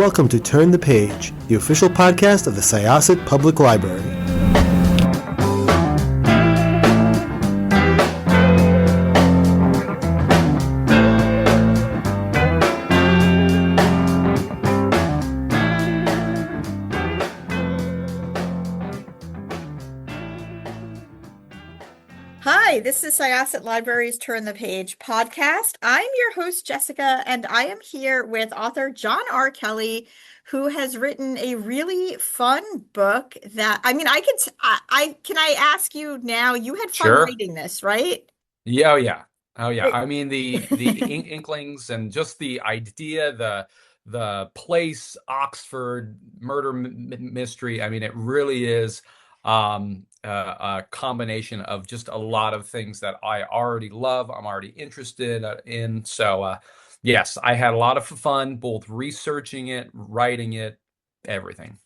welcome to Turn the Page, the official podcast of the Syosset Public Library. Hi, this is Syosset Library's Turn the Page podcast. I'm your host, Jessica, and I am here with author John R. Kelly, who has written a really fun book that, can I ask you now, you had fun Sure. writing this, right? Yeah, oh yeah. Oh yeah. Great. I mean the Inklings and just the idea, the place, Oxford murder mystery. I mean, it really is a combination of just a lot of things that I already love, I'm already interested in. So yes, I had a lot of fun both researching it, writing it, everything.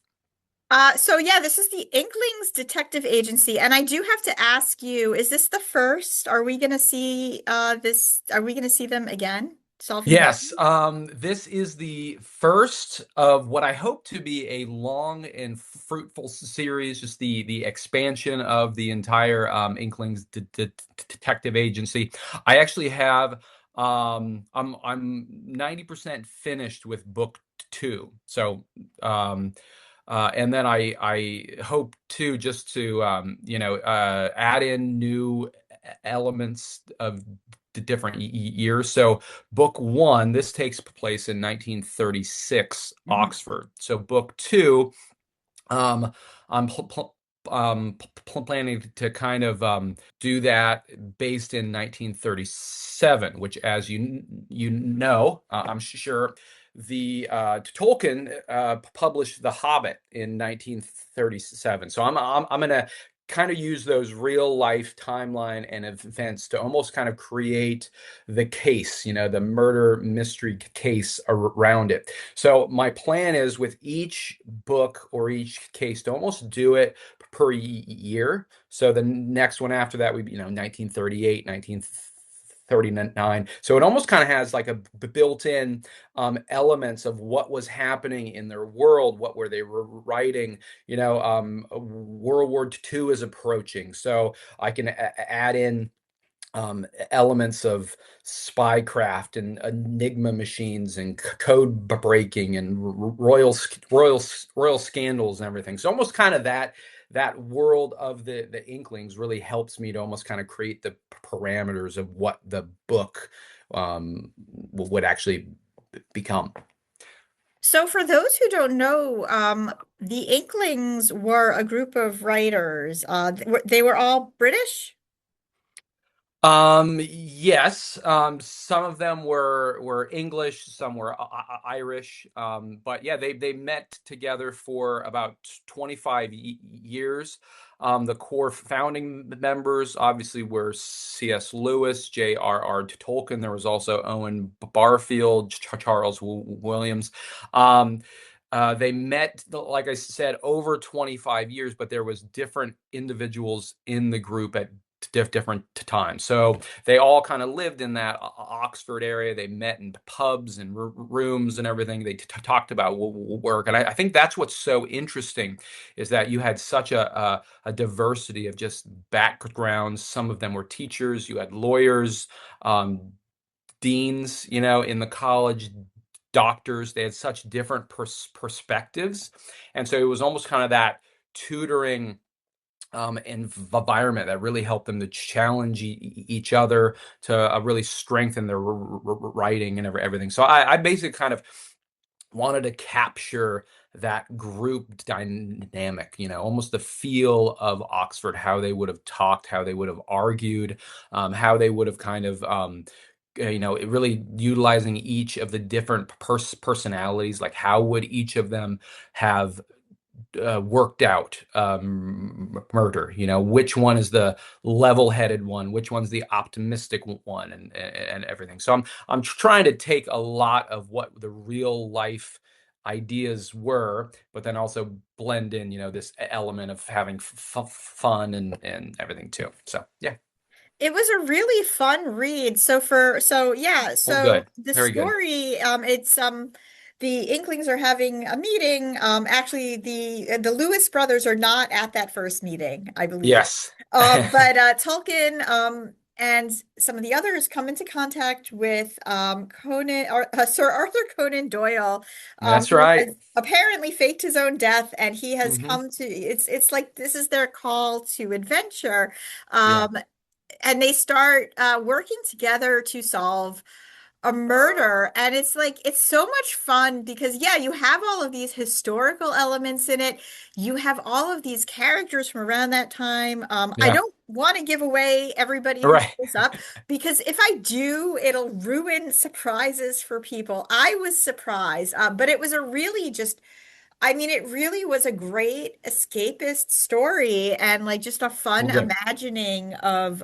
This is the Inklings Detective Agency, and I do have to ask you, is this the first? Are we going to see this? Are we going to see them again solving Yes, murders? this is the first of what I hope to be a long and fruitful series, just the expansion of the entire Inklings Detective Agency. I actually have I'm 90% finished with book two. So and then I hope to just to add in new elements of the different years. So book one, this takes place in 1936 Mhm. Oxford. So book two, um, I'm planning to kind of do that based in 1937, which, as you know, I'm sure the Tolkien published The Hobbit in 1937. So I'm gonna kind of use those real life timeline and events to almost kind of create the case, the murder mystery case around it. So my plan is with each book or each case to almost do it per year. So the next one after that would be, 1938, 1939. So it almost kind of has like a built-in elements of what was happening in their world, what were they writing. World War II is approaching, so I can add in elements of spycraft and enigma machines and code breaking and royal scandals and everything. So almost kind of that world of the Inklings really helps me to almost kind of create the parameters of what the book would actually become. So, for those who don't know, the Inklings were a group of writers. They were all British. Yes. Some of them were English, some were Irish. But yeah, they met together for about 25 years. The core founding members obviously were C.S. Lewis, J.R.R. Tolkien. There was also Owen Barfield, Charles Williams. They met, like I said, over 25 years, but there was different individuals in the group at different times. So they all kind of lived in that Oxford area. They met in pubs and rooms and everything. They talked about work, and I think that's what's so interesting is that you had such a diversity of just backgrounds. Some of them were teachers. You had lawyers, deans, in the college, doctors. They had such different perspectives, and so it was almost kind of that tutoring environment that really helped them to challenge each other, to really strengthen their writing and everything. So I basically kind of wanted to capture that group dynamic, almost the feel of Oxford, how they would have talked, how they would have argued, how they would have kind of really utilizing each of the different personalities, like how would each of them have worked out murder. Which one is the level-headed one, which one's the optimistic one, and everything. So I'm trying to take a lot of what the real life ideas were, but then also blend in this element of having fun and everything too. So yeah. It was a really fun read. So Oh, so good. the Very good. story, it's the Inklings are having a meeting. Actually, the Lewis brothers are not at that first meeting, I believe. Yes. But Tolkien and some of the others come into contact with Sir Arthur Conan Doyle, That's who right. has apparently faked his own death, and he has Hmm. come to it's like this is their call to adventure. Yeah. And they start working together to solve a murder, and it's like it's so much fun because yeah, you have all of these historical elements in it. You have all of these characters from around that time. I Yeah. don't want to give away everybody who Right. shows up because if I do, it'll ruin surprises for people. I was surprised, but it was a really just I mean, it really was a great escapist story and like just a fun Well, good. imagining of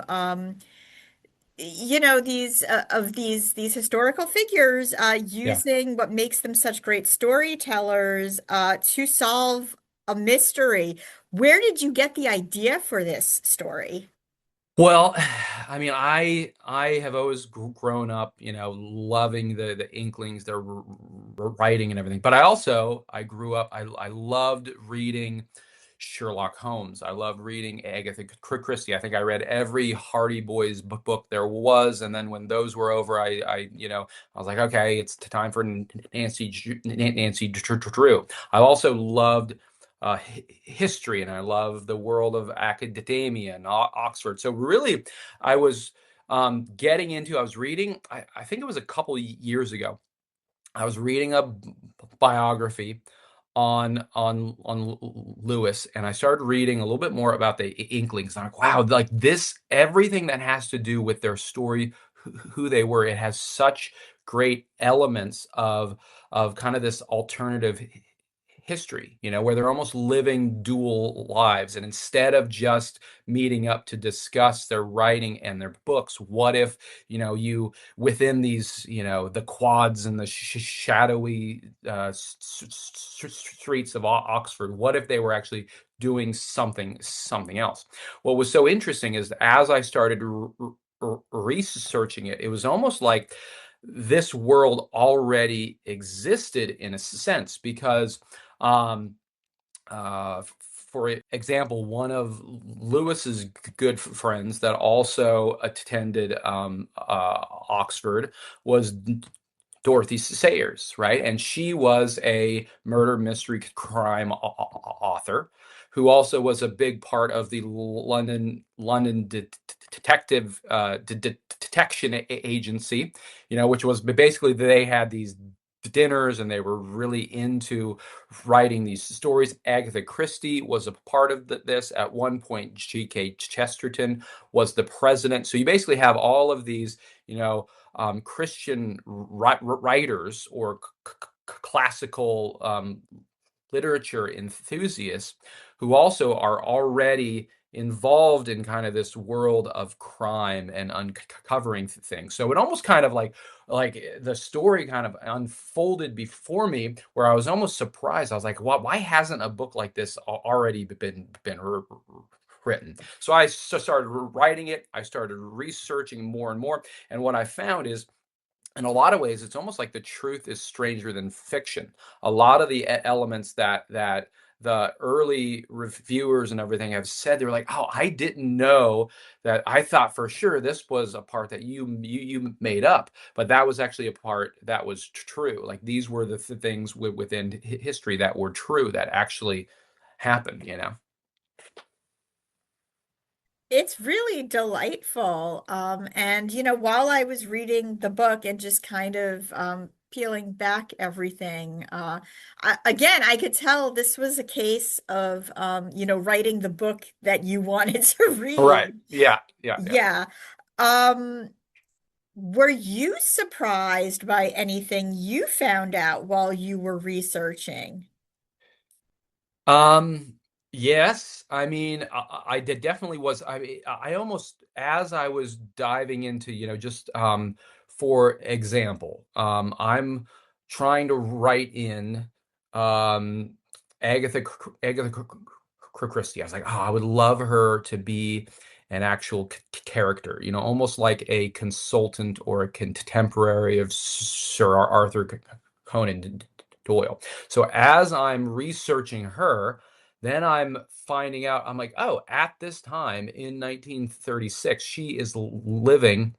these these historical figures Yeah. using what makes them such great storytellers to solve a mystery. Where did you get the idea for this story? Well, I mean, I have always grown up, loving the Inklings, their writing and everything. But I grew up. I loved reading Sherlock Holmes. I loved reading Agatha Christie. I think I read every Hardy Boys book there was, and then when those were over, I was like, okay, it's time for Nancy Drew. I also loved history, and I love the world of academia and Oxford. So really, I was getting into. I was reading. I think it was a couple years ago. I was reading a biography on Lewis, and I started reading a little bit more about the Inklings. And I'm like, wow, like this, everything that has to do with their story, who they were, it has such great elements of kind of this alternative history, where they're almost living dual lives. And instead of just meeting up to discuss their writing and their books, what if, you within these, the quads and the shadowy streets of Oxford, what if they were actually doing something else? What was so interesting is as I started researching it, it was almost like this world already existed in a sense because um, for example, one of Lewis's good friends that also attended Oxford was Dorothy Sayers, right? And she was a murder mystery crime author who also was a big part of the London detective detection agency, which was basically they had these dinners and they were really into writing these stories. Agatha Christie was a part of this. At one point, G.K. Chesterton was the president. So you basically have all of these, Christian writers or classical literature enthusiasts who also are already involved in kind of this world of crime and uncovering things. So it almost kind of like the story kind of unfolded before me where I was almost surprised. I was like, why hasn't a book like this already been written? So I started writing it. I started researching more and more. And what I found is in a lot of ways, it's almost like the truth is stranger than fiction. A lot of the elements that the early reviewers and everything have said, they're like, "Oh, I didn't know that. I thought for sure this was a part that you made up, but that was actually a part that was true. Like these were the things within history that were true that actually happened." It's really delightful. And while I was reading the book and just kind of peeling back everything, again, I could tell this was a case of writing the book that you wanted to Right. read. Yeah. Yeah. Yeah. Yeah. Um, were you surprised by anything you found out while you were researching? Um, yes, I mean, I did definitely was. I mean, I almost as I was diving into, just for example, I'm trying to write in um Agatha Christie. I was like, oh, I would love her to be an actual character, almost like a consultant or a contemporary of Sir Arthur Conan Doyle. So as I'm researching her, then I'm finding out, I'm like, oh, at this time in 1936, she is living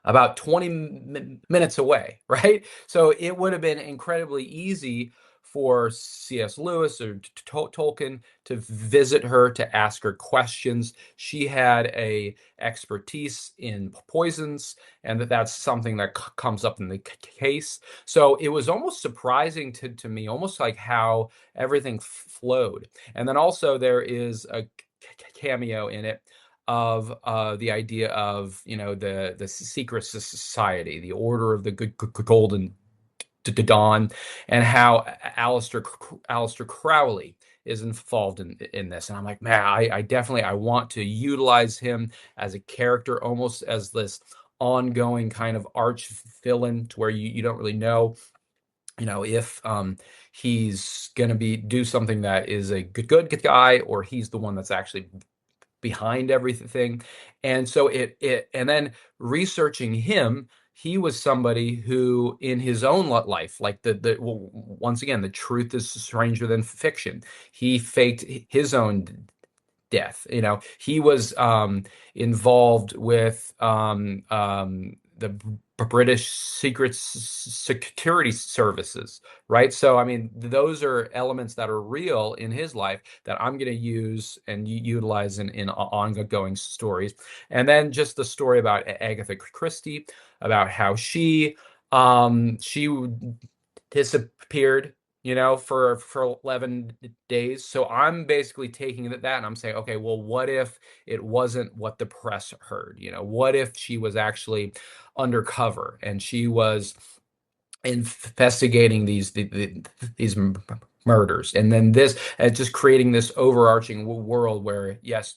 about 20 minutes away, right? So it would have been incredibly easy for C.S. Lewis or Tolkien to visit her, to ask her questions. She had a expertise in poisons, and that's something that comes up in the case. So it was almost surprising to me, almost like how everything flowed. And then also there is a cameo in it of the idea of, the secret society, the Order of the Golden Dawn, and how Aleister Crowley is involved in this. And I'm like, man, I definitely, I want to utilize him as a character, almost as this ongoing kind of arch villain, to where you don't really know, if he's gonna do something that is a good guy, or he's the one that's actually behind everything. And so and then researching him, he was somebody who in his own life, like well, once again, the truth is stranger than fiction. He faked his own death. He was involved with the British Secret Security Services, right? So, I mean, those are elements that are real in his life that I'm going to use and utilize in ongoing stories. And then just the story about Agatha Christie, about how she disappeared, for 11 days. So I'm basically taking that and I'm saying, okay, well, what if it wasn't what the press heard? What if she was actually undercover and she was investigating these murders, and then this, and just creating this overarching world where, yes,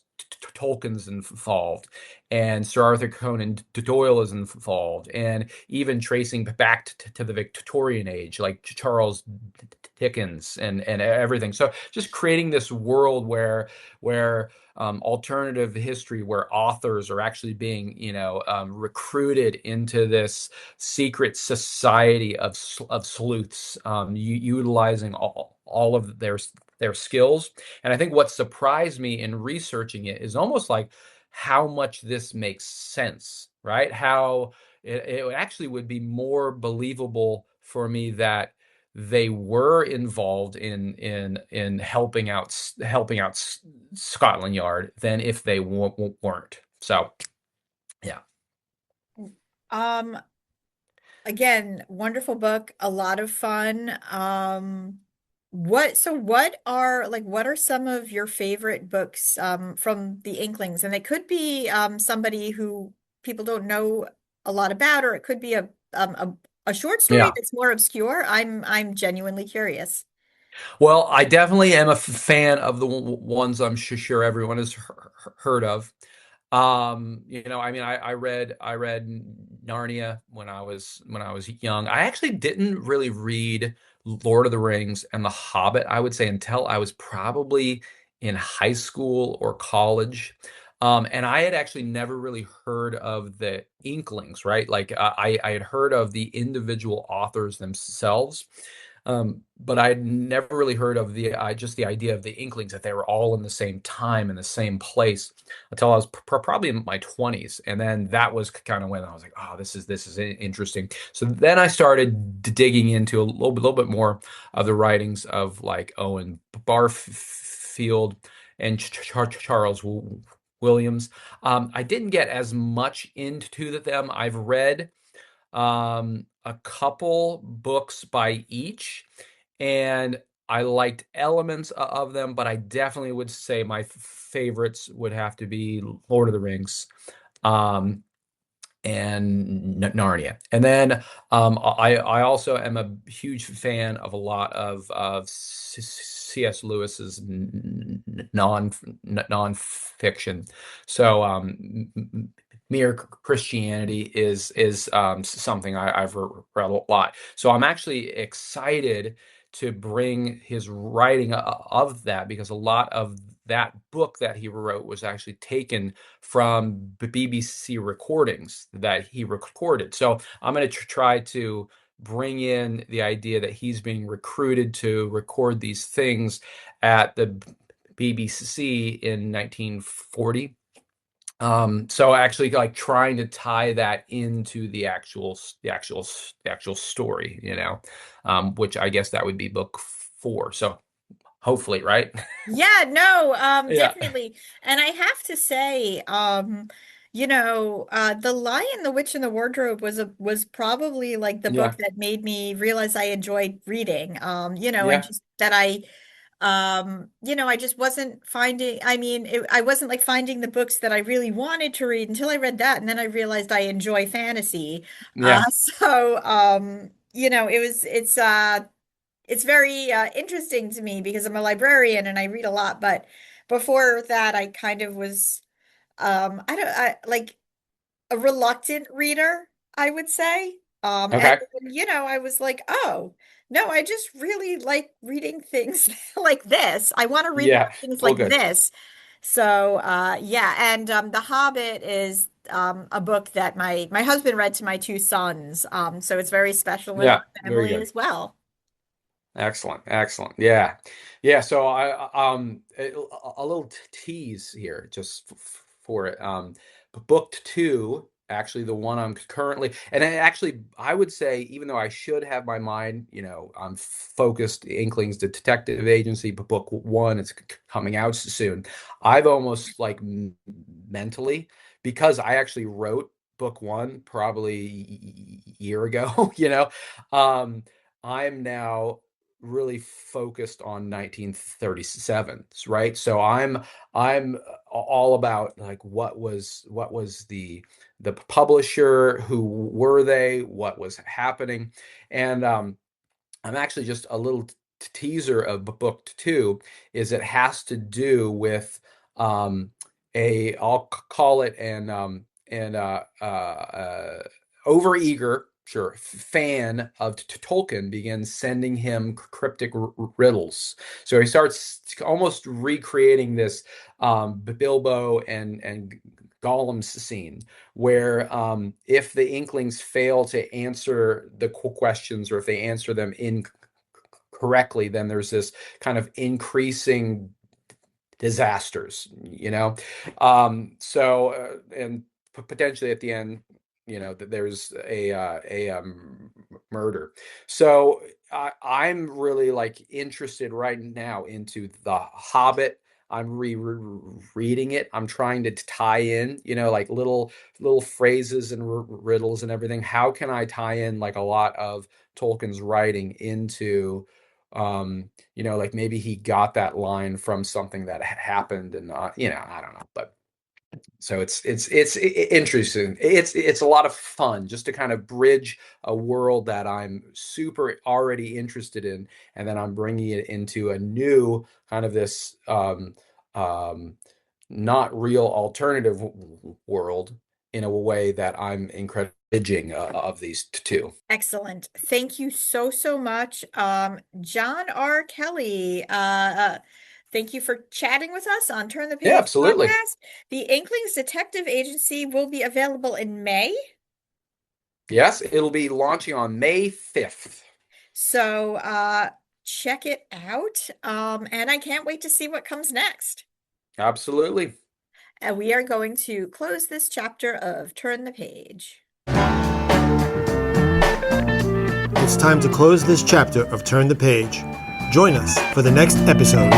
Tolkien's involved, and Sir Arthur Conan Doyle is involved, and even tracing back to the Victorian age, like Charles Dickens and everything. So just creating this world where alternative history, where authors are actually being, recruited into this secret society of sleuths, utilizing all of their skills. And I think what surprised me in researching it is almost like how much this makes sense, right? How it actually would be more believable for me that they were involved in helping out Scotland Yard than if they weren't. So, yeah. Um, Again, wonderful book, a lot of fun. What are some of your favorite books from the Inklings? And it could be somebody who people don't know a lot about, or it could be a short story Yeah. that's more obscure. I'm genuinely curious. Well, I definitely am a fan of the ones I'm sure everyone has heard of. I mean, I read Narnia when I was young. I actually didn't really read Lord of the Rings and The Hobbit, I would say, until I was probably in high school or college. And I had actually never really heard of the Inklings, right? Like, I had heard of the individual authors themselves, but I'd never really heard of just the idea of the Inklings, that they were all in the same time in the same place, until I was probably in my 20s. And then that was kind of when I was like, oh, this is interesting. So then I started digging into a little bit more of the writings of, like, Owen Barfield and Charles Williams. I didn't get as much into them. I've read a couple books by each, and I liked elements of them, but I definitely would say my favorites would have to be Lord of the Rings, um, and Narnia. And then I also am a huge fan of a lot of C.S. Lewis's non-fiction. So Mere Christianity is something I've read a lot. So I'm actually excited to bring his writing of that, because a lot of that book that he wrote was actually taken from BBC recordings that he recorded. So I'm going to try to bring in the idea that he's being recruited to record these things at the BBC in 1940. So actually, like, trying to tie that into the actual story, which I guess that would be book 4. So hopefully, right? Yeah, no, Yeah. definitely. And I have to say, The Lion, the Witch, and the Wardrobe was probably like the book Yeah. that made me realize I enjoyed reading. And Yeah. just that I just wasn't finding, I wasn't like finding the books that I really wanted to read until I read that, and then I realized I enjoy fantasy. Yeah. It's very interesting to me because I'm a librarian and I read a lot, but before that I kind of was I like a reluctant reader, I would say. And Okay. I was like, oh, no, I just really like reading things like this. I want to read more Yeah. things Well, like good. this. So, yeah, and The Hobbit is a book that my husband read to my 2 sons. So it's very special in Yeah. our Very family good. as well. Excellent, excellent. Yeah, yeah. So a little tease here, just for it. Book 2, actually, the one I'm currently, and I would say, even though I should have my mind, I'm focused. Inklings Detective Agency, but book 1, it's coming out soon. I've almost like mentally, because I actually wrote book 1 probably a year ago. I'm now really focused on 1937s, right? So I'm all about, like, what was the publisher, who were they, what was happening. And I'm actually, just a little teaser of book 2, is it has to do with um I'll call it an overeager, sure, fan of Tolkien begins sending him cryptic riddles. So he starts almost recreating this Bilbo and Gollum scene, where if the Inklings fail to answer the questions, or if they answer them incorrectly, then there's this kind of increasing disasters, and potentially at the end, that there's a murder. So I'm really, like, interested right now into The Hobbit. I'm reading it. I'm trying to tie in, like, little phrases and riddles and everything. How can I tie in, like, a lot of Tolkien's writing into like, maybe he got that line from something that happened, and I don't know. But so it's interesting. It's a lot of fun, just to kind of bridge a world that I'm super already interested in, and then I'm bringing it into a new kind of this um not real alternative world, in a way that I'm incredibly bridging of these two. Excellent. Thank you so, so much. John R. Kelly, thank you for chatting with us on Turn the Yeah, Page absolutely. podcast. The Inklings Detective Agency will be available in May. Yes, it'll be launching on May 5th. So check it out. And I can't wait to see what comes next. Absolutely. And we are going to close this chapter of Turn the Page. It's time to close this chapter of Turn the Page. Join us for the next episode.